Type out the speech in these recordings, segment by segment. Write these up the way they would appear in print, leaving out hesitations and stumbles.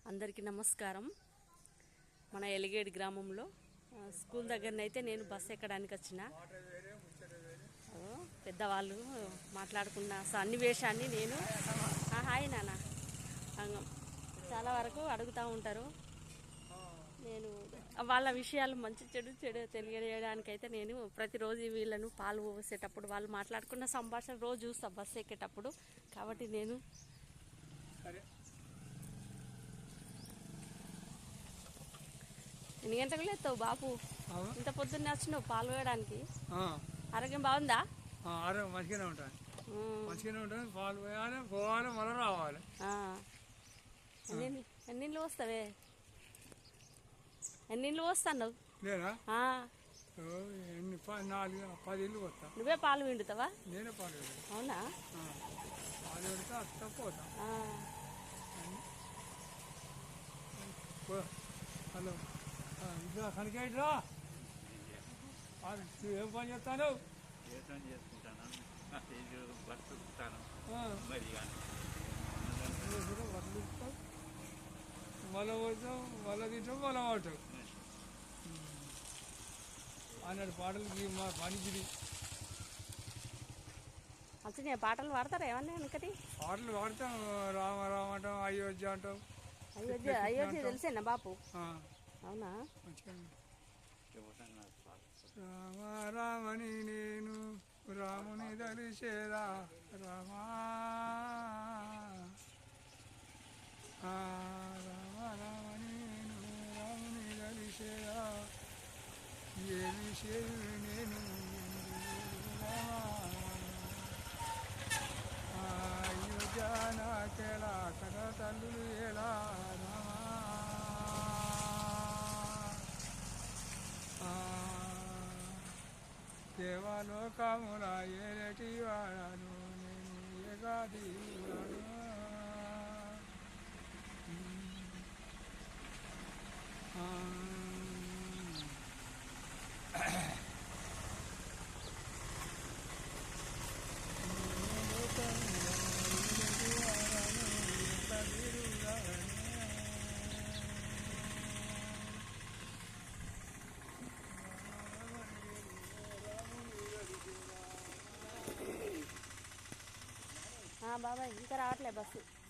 అందరికీ నమస్కారం. మన ఎలిగేడ్ గ్రామంలో స్కూల్ దగ్గరనైతే నేను బస్సు ఎక్కడానికి వచ్చిన పెద్దవాళ్ళు మాట్లాడుకున్న సన్నివేశాన్ని నేను హాయ్ నాన్న చాలా వరకు అడుగుతూ ఉంటారు. నేను వాళ్ళ విషయాలు మంచి చెడు తెలియజేయడానికైతే నేను ప్రతిరోజు వీళ్ళను పాలు పోసేటప్పుడు వాళ్ళు మాట్లాడుకున్న సంభాషణ రోజు చూస్తా బస్సు ఎక్కేటప్పుడు. కాబట్టి నేను ఎన్ని గంటలకు లేస్తావు బాపు? ఇంత పొద్దున్నే వచ్చినావు పాలు వేయడానికి. ఆరోగ్యం బాగుందా? ఆరోగ్యం మంచిగానే ఉంటుంది, మంచిగానే ఉంటుంది. పాలు పోయాలి, పోవాలి, మళ్ళీ రావాలి. ఎన్నిళ్ళు వస్తావే? ఎన్నిళ్ళు వస్తావు? లేదా 4-10 ఇళ్ళు వస్తా. నువ్వే పాలు పిండుతావా? నేనే పాలు పిండు. అవునా? పాలు పెడితే అత్త పోతా. హలో ఇంకా కనికేట్రా, ఏం పని చేస్తాను? మళ్ళీ పోతాం, మళ్ళీ తింటాం, మళ్ళీ పడతాం అన్నాడు. పాటలకి మా పనికిది అసలు పాటలు పాడతారా ఏమన్నా? వెనకటి పాటలు పాడతాం. రామ రామ అంటాం, అయోధ్య అంటాం. అయోధ్య తెలిసేనా బాపు? అవునా? రామ రామని నేను రాముని దలిసేదా రామా, రామ రామని నేను రాముని దలిసేదా, ఏ విషయం నేను అయోధ్య నాకెలా కథ తల్లులు ఎలా రామా, దేవలోకముల ఏటి వాడాను నేను ఏగాది వాడు. బాబాయ్ ఇంకా రావట్లేదు,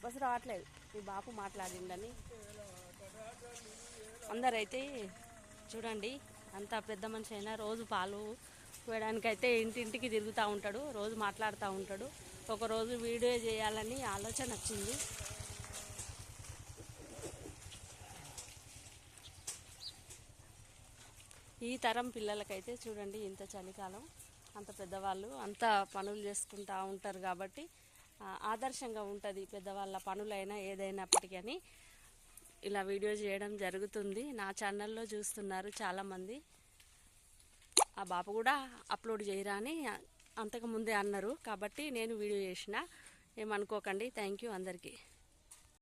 బస్సు రావట్లేదు. మీ బాపు మాట్లాడిండని అందరైతే చూడండి. అంత పెద్ద మనిషి అయినా రోజు పాలు పోయడానికైతే ఇంటింటికి తిరుగుతూ ఉంటాడు, రోజు మాట్లాడుతూ ఉంటాడు. ఒకరోజు వీడియో చేయాలని ఆలోచన వచ్చింది. ఈ తరం పిల్లలకైతే చూడండి, ఇంత చలికాలం అంత పెద్దవాళ్ళు అంత పనులు చేసుకుంటూ ఉంటారు కాబట్టి ఆదర్శంగా ఉంటుంది. పెద్దవాళ్ళ పనులైనా ఏదైనప్పటికీ అని ఇలా వీడియో చేయడం జరుగుతుంది. నా ఛానల్లో చూస్తున్నారు చాలామంది. ఆ బాపు కూడా అప్లోడ్ చేయరా అని అంతకుముందే అన్నారు కాబట్టి నేను వీడియో చేసిన. ఏమనుకోకండి. థ్యాంక్ యూ అందరికీ.